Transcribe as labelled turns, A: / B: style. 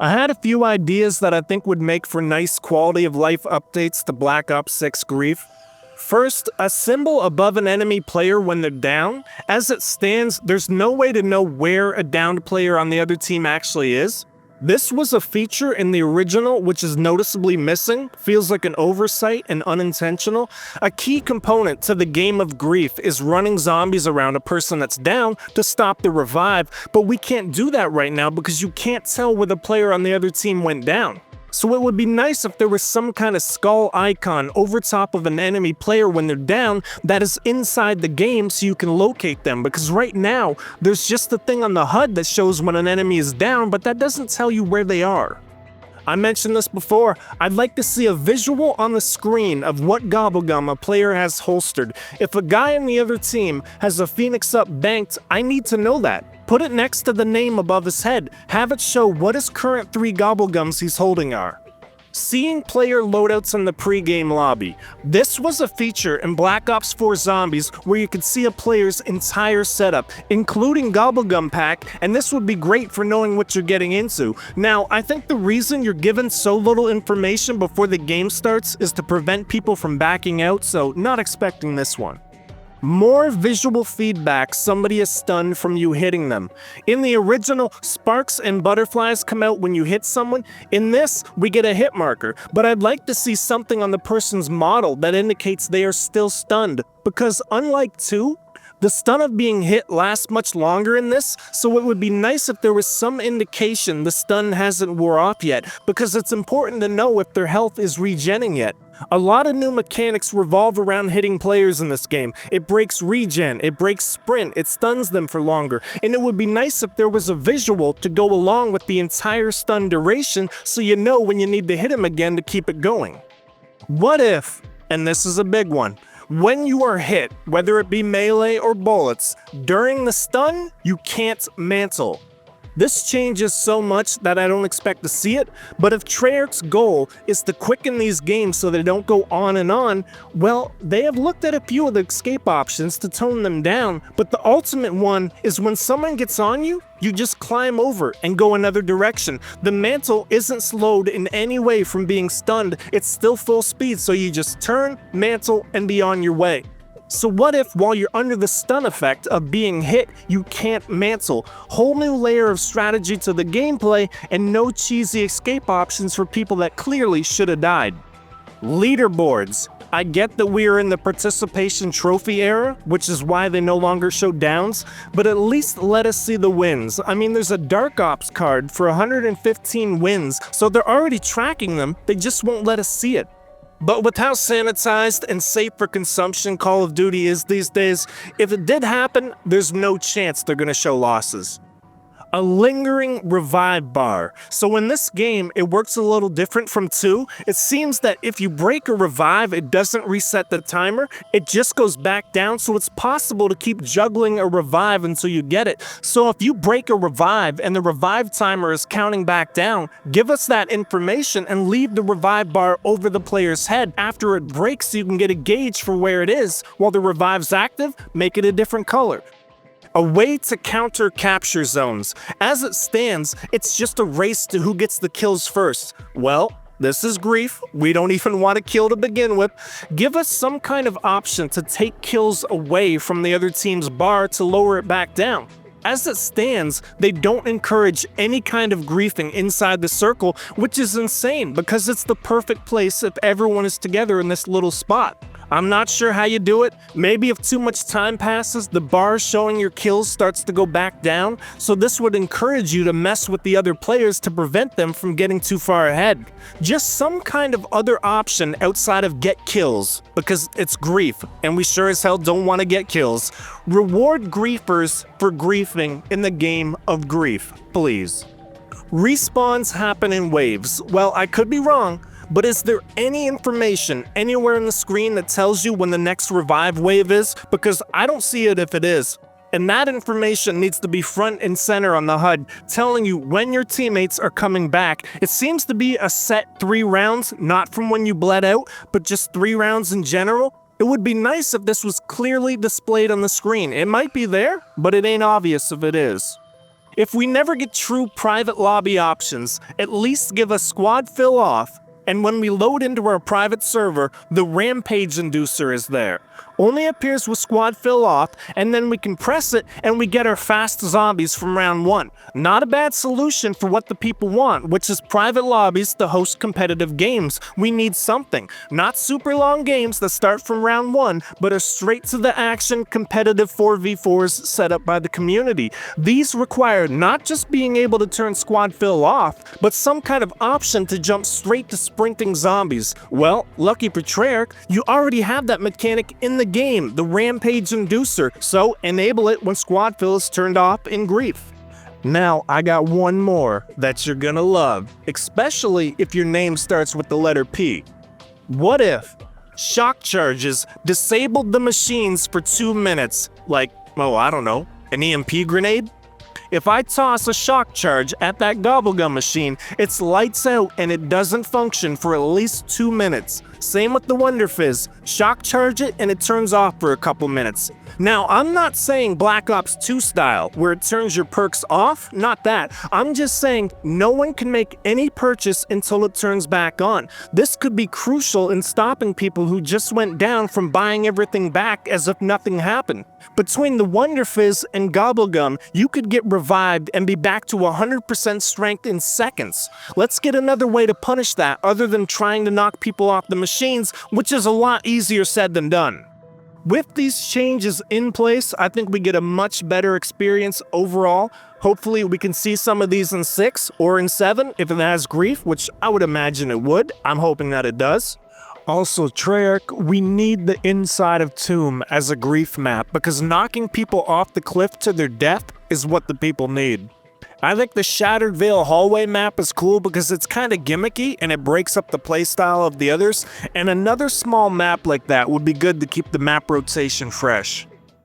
A: I had a few ideas that I think would make for nice quality of life updates to Black Ops 6 Grief. First, a symbol above an enemy player when they're down. As it stands, there's no way to know where a downed player on the other team actually is. This was a feature in the original which is noticeably missing, feels like an oversight and unintentional. A key component to the game of Grief is running zombies around a person that's down to stop the revive, but we can't do that right now because you can't tell where the player on the other team went down. So it would be nice if there was some kind of skull icon over top of an enemy player when they're down that is inside the game so you can locate them, because right now there's just a thing on the HUD that shows when an enemy is down, but that doesn't tell you where they are. I mentioned this before, I'd like to see a visual on the screen of what Gobblegum a player has holstered. If a guy on the other team has a Phoenix Up banked, I need to know that. Put it next to the name above his head. Have it show what his current 3 Gobblegums he's holding are. Seeing player loadouts in the pre-game lobby. This was a feature in Black Ops 4 Zombies where you could see a player's entire setup, including Gobblegum pack, and this would be great for knowing what you're getting into. Now, I think the reason you're given so little information before the game starts is to prevent people from backing out, so not expecting this one. More visual feedback somebody is stunned from you hitting them. In the original, sparks and butterflies come out when you hit someone. In this, we get a hit marker, but I'd like to see something on the person's model that indicates they are still stunned, because unlike 2, the stun of being hit lasts much longer in this, so it would be nice if there was some indication the stun hasn't wore off yet, because it's important to know if their health is regenning yet. A lot of new mechanics revolve around hitting players in this game. It breaks regen, it breaks sprint, it stuns them for longer, and it would be nice if there was a visual to go along with the entire stun duration so you know when you need to hit him again to keep it going. What if, and this is a big one, when you are hit, whether it be melee or bullets, during the stun, you can't mantle. This changes so much that I don't expect to see it, but if Treyarch's goal is to quicken these games so they don't go on, well, they have looked at a few of the escape options to tone them down, but the ultimate one is when someone gets on you, you just climb over and go another direction. The mantle isn't slowed in any way from being stunned, it's still full speed, so you just turn, mantle, and be on your way. So what if, while you're under the stun effect of being hit, you can't mantle? Whole new layer of strategy to the gameplay, and no cheesy escape options for people that clearly should have died. Leaderboards. I get that we are in the participation trophy era, which is why they no longer show downs, but at least let us see the wins. I mean, there's a Dark Ops card for 115 wins, so they're already tracking them, they just won't let us see it. But with how sanitized and safe for consumption Call of Duty is these days, if it did happen, there's no chance they're gonna show losses. A lingering revive bar. So in this game, it works a little different from 2. It seems that if you break a revive, it doesn't reset the timer, it just goes back down, so it's possible to keep juggling a revive until you get it. So if you break a revive and the revive timer is counting back down, give us that information and leave the revive bar over the player's head after it breaks so you can get a gauge for where it is. While the revive's active, make it a different color. A way to counter capture zones. As it stands, it's just a race to who gets the kills first. Well, this is Grief. We don't even want to kill to begin with. Give us some kind of option to take kills away from the other team's bar to lower it back down. As it stands, they don't encourage any kind of griefing inside the circle, which is insane because it's the perfect place if everyone is together in this little spot. I'm not sure how you do it. Maybe if too much time passes, the bar showing your kills starts to go back down, so this would encourage you to mess with the other players to prevent them from getting too far ahead. Just some kind of other option outside of get kills, because it's Grief, and we sure as hell don't want to get kills. Reward griefers for griefing in the game of Grief, please. Respawns happen in waves. Well, I could be wrong, but is there any information anywhere on the screen that tells you when the next revive wave is? Because I don't see it if it is. And that information needs to be front and center on the HUD, telling you when your teammates are coming back. It seems to be a set 3 rounds, not from when you bled out, but just 3 rounds in general. It would be nice if this was clearly displayed on the screen. It might be there, but it ain't obvious if it is. If we never get true private lobby options, at least give us squad fill off, and when we load into our private server, the Rampage Inducer is there. Only appears with squad fill off, and then we can press it and we get our fast zombies from round 1. Not a bad solution for what the people want, which is private lobbies to host competitive games. We need something. Not super long games that start from round 1, but are straight to the action competitive 4v4s set up by the community. These require not just being able to turn squad fill off, but some kind of option to jump straight to sprinting zombies. Well, lucky for Treyarch, you already have that mechanic in the game, the Rampage Inducer, so enable it when squad fill is turned off in Grief. Now, I got one more that you're gonna love, especially if your name starts with the letter P. What if shock charges disabled the machines for 2 minutes? Like, oh, I don't know, an EMP grenade? If I toss a shock charge at that Gobblegum machine, it's lights out and it doesn't function for at least 2 minutes. Same with the Wonder Fizz. Shock charge it and it turns off for a couple minutes. Now, I'm not saying Black Ops 2 style, where it turns your perks off, not that. I'm just saying no one can make any purchase until it turns back on. This could be crucial in stopping people who just went down from buying everything back as if nothing happened. Between the Wonder Fizz and Gobblegum, you could get revived and be back to 100% strength in seconds. Let's get another way to punish that other than trying to knock people off the machines, which is a lot easier said than done. With these changes in place, I think we get a much better experience overall. Hopefully we can see some of these in 6 or in 7 if it has Grief, which I would imagine it would. I'm hoping that it does. Also, Treyarch, we need the inside of Tomb as a Grief map because knocking people off the cliff to their death is what the people need. I think the Shattered Veil hallway map is cool because it's kind of gimmicky and it breaks up the playstyle of the others, and another small map like that would be good to keep the map rotation fresh.